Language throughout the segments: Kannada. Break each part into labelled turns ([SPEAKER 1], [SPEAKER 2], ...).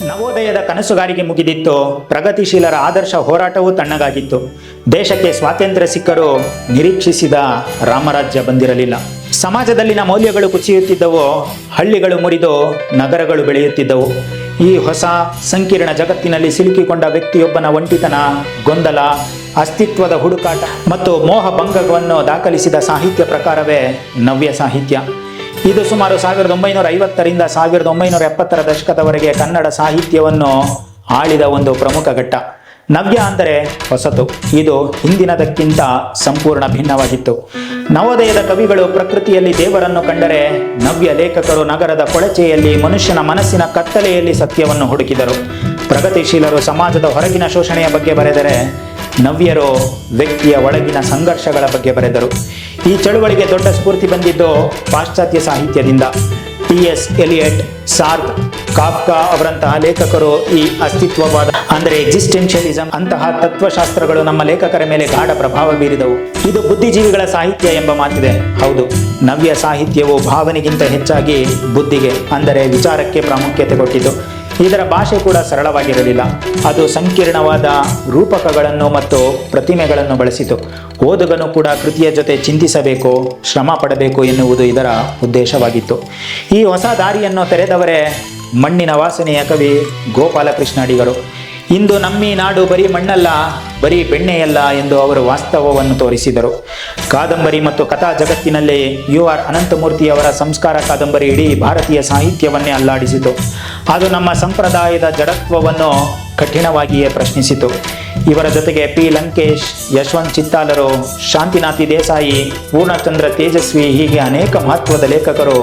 [SPEAKER 1] ನವೋದಯದ ಕನಸುಗಾರಿಕೆ ಮುಗಿದಿತ್ತು. ಪ್ರಗತಿಶೀಲರ ಆದರ್ಶ ಹೋರಾಟವೂ ತಣ್ಣಗಾಗಿತ್ತು. ದೇಶಕ್ಕೆ ಸ್ವಾತಂತ್ರ್ಯ ಸಿಕ್ಕರೂ ನಿರೀಕ್ಷಿಸಿದ ರಾಮರಾಜ್ಯ ಬಂದಿರಲಿಲ್ಲ. ಸಮಾಜದಲ್ಲಿನ ಮೌಲ್ಯಗಳು ಕುಸಿಯುತ್ತಿದ್ದವು. ಹಳ್ಳಿಗಳು ಮುರಿದು ನಗರಗಳು ಬೆಳೆಯುತ್ತಿದ್ದವು. ಈ ಹೊಸ ಸಂಕೀರ್ಣ ಜಗತ್ತಿನಲ್ಲಿ ಸಿಲುಕಿಕೊಂಡ ವ್ಯಕ್ತಿಯೊಬ್ಬನ ಒಂಟಿತನ, ಗೊಂದಲ, ಅಸ್ತಿತ್ವದ ಹುಡುಕಾಟ ಮತ್ತು ಮೋಹಭಂಗವನ್ನು ದಾಖಲಿಸಿದ ಸಾಹಿತ್ಯ ಪ್ರಕಾರವೇ ನವ್ಯ ಸಾಹಿತ್ಯ. ಇದು ಸುಮಾರು 1950ರಿಂದ 1970ರ ದಶಕದವರೆಗೆ ಕನ್ನಡ ಸಾಹಿತ್ಯವನ್ನು ಆಳಿದ ಒಂದು ಪ್ರಮುಖ ಘಟ್ಟ. ನವ್ಯ ಅಂದರೆ ಹೊಸತು. ಇದು ಹಿಂದಿನದಕ್ಕಿಂತ ಸಂಪೂರ್ಣ ಭಿನ್ನವಾಗಿತ್ತು. ನವೋದಯದ ಕವಿಗಳು ಪ್ರಕೃತಿಯಲ್ಲಿ ದೇವರನ್ನು ಕಂಡರೆ, ನವ್ಯ ಲೇಖಕರು ನಗರದ ಕೊಳಚೆಯಲ್ಲಿ ಮನುಷ್ಯನ ಮನಸ್ಸಿನ ಕತ್ತಲೆಯಲ್ಲಿ ಸತ್ಯವನ್ನು ಹುಡುಕಿದರು. ಪ್ರಗತಿಶೀಲರು ಸಮಾಜದ ಹೊರಗಿನ ಶೋಷಣೆಯ ಬಗ್ಗೆ ಬರೆದರೆ, ನವ್ಯರು ವ್ಯಕ್ತಿಯ ಒಳಗಿನ ಸಂಘರ್ಷಗಳ ಬಗ್ಗೆ ಬರೆದರು. ಈ ಚಳುವಳಿಗೆ ದೊಡ್ಡ ಸ್ಫೂರ್ತಿ ಬಂದಿದ್ದು ಪಾಶ್ಚಾತ್ಯ ಸಾಹಿತ್ಯದಿಂದ. ಟಿ.ಎಸ್. ಎಲಿಯಟ್, ಸಾರ್ತ್, ಕಾಫ್ಕಾ ಅವರಂತಹ ಲೇಖಕರು ಈ ಅಸ್ತಿತ್ವವಾದ ಅಂದರೆ ಎಕ್ಸಿಸ್ಟೆನ್ಷಿಯಲಿಸಂ ಅಂತಹ ತತ್ವಶಾಸ್ತ್ರಗಳು ನಮ್ಮ ಲೇಖಕರ ಮೇಲೆ ಗಾಢ ಪ್ರಭಾವ ಬೀರಿದವು. ಇದು ಬುದ್ಧಿಜೀವಿಗಳ ಸಾಹಿತ್ಯ ಎಂಬ ಮಾತಿದೆ. ಹೌದು, ನವ್ಯ ಸಾಹಿತ್ಯವು ಭಾವನೆಗಿಂತ ಹೆಚ್ಚಾಗಿ ಬುದ್ಧಿಗೆ ಅಂದರೆ ವಿಚಾರಕ್ಕೆ ಪ್ರಾಮುಖ್ಯತೆ ಕೊಟ್ಟಿತು. ಇದರ ಭಾಷೆ ಕೂಡ ಸರಳವಾಗಿರಲಿಲ್ಲ. ಅದು ಸಂಕೀರ್ಣವಾದ ರೂಪಕಗಳನ್ನು ಮತ್ತು ಪ್ರತಿಮೆಗಳನ್ನು ಬಳಸಿತು. ಓದುಗನು ಕೂಡ ಕೃತಿಯ ಜೊತೆ ಚಿಂತಿಸಬೇಕು, ಶ್ರಮ ಪಡಬೇಕು ಎನ್ನುವುದು ಇದರ ಉದ್ದೇಶವಾಗಿತ್ತು. ಈ ಹೊಸ ದಾರಿಯನ್ನು ತೆರೆದವರೇ ಮಣ್ಣಿನ ವಾಸನೆಯ ಕವಿ ಗೋಪಾಲಕೃಷ್ಣ ಅಡಿಗರು. ಇಂದು ನಮ್ಮಿ ನಾಡು ಬರೀ ಮಣ್ಣಲ್ಲ, ಬರೀ ಬೆಣ್ಣೆಯಲ್ಲ ಎಂದು ಅವರು ವಾಸ್ತವವನ್ನು ತೋರಿಸಿದರು. ಕಾದಂಬರಿ ಮತ್ತು ಕಥಾ ಜಗತ್ತಿನಲ್ಲಿ ಯು.ಆರ್. ಅನಂತಮೂರ್ತಿಯವರ ಸಂಸ್ಕಾರ ಕಾದಂಬರಿ ಇಡೀ ಭಾರತೀಯ ಸಾಹಿತ್ಯವನ್ನೇ ಅಲ್ಲಾಡಿಸಿತು. ಅದು ನಮ್ಮ ಸಂಪ್ರದಾಯದ ಜಡತ್ವವನ್ನು ಕಠಿಣವಾಗಿಯೇ ಪ್ರಶ್ನಿಸಿತು. ಇವರ ಜೊತೆಗೆ ಪಿ. ಲಂಕೇಶ್, ಯಶವಂತ್ ಚಿತ್ತಾಲರು, ಶಾಂತಿನಾಥಿ ದೇಸಾಯಿ, ಪೂರ್ಣಚಂದ್ರ ತೇಜಸ್ವಿ ಹೀಗೆ ಅನೇಕ ಮಹತ್ವದ ಲೇಖಕರು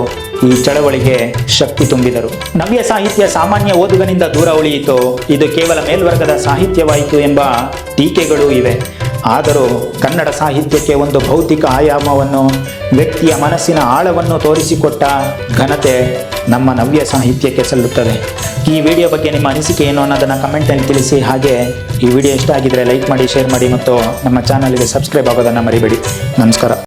[SPEAKER 1] ಈ ಚಳವಳಿಗೆ ಶಕ್ತಿ ತುಂಬಿದರು. ನವ್ಯ ಸಾಹಿತ್ಯ ಸಾಮಾನ್ಯ ಓದುಗನಿಂದ ದೂರ ಉಳಿಯಿತು. ಇದು ಕೇವಲ ಮೇಲ್ವರ್ಗದ ಸಾಹಿತ್ಯವಾಯಿತು ಎಂಬ ಟೀಕೆಗಳೂ ಇವೆ. ಆದರೂ ಕನ್ನಡ ಸಾಹಿತ್ಯಕ್ಕೆ ಒಂದು ಭೌತಿಕ ಆಯಾಮವನ್ನು, ವ್ಯಕ್ತಿಯ ಮನಸ್ಸಿನ ಆಳವನ್ನು ತೋರಿಸಿಕೊಟ್ಟ ಘನತೆ ನಮ್ಮ ನವ್ಯ ಸಾಹಿತ್ಯಕ್ಕೆ ಸಲ್ಲುತ್ತದೆ. ಈ ವಿಡಿಯೋ ಬಗ್ಗೆ ನಿಮ್ಮ ಅನಿಸಿಕೆ ಏನು ಅನ್ನೋದನ್ನು ಕಮೆಂಟಲ್ಲಿ ತಿಳಿಸಿ. ಹಾಗೆ ಈ ವಿಡಿಯೋ ಇಷ್ಟ ಆಗಿದ್ರೆ ಲೈಕ್ ಮಾಡಿ, ಶೇರ್ ಮಾಡಿ ಮತ್ತು ನಮ್ಮ ಚಾನಲ್ಗೆ ಸಬ್ಸ್ಕ್ರೈಬ್ ಆಗೋದನ್ನು ಮರಿಬೇಡಿ. ನಮಸ್ಕಾರ.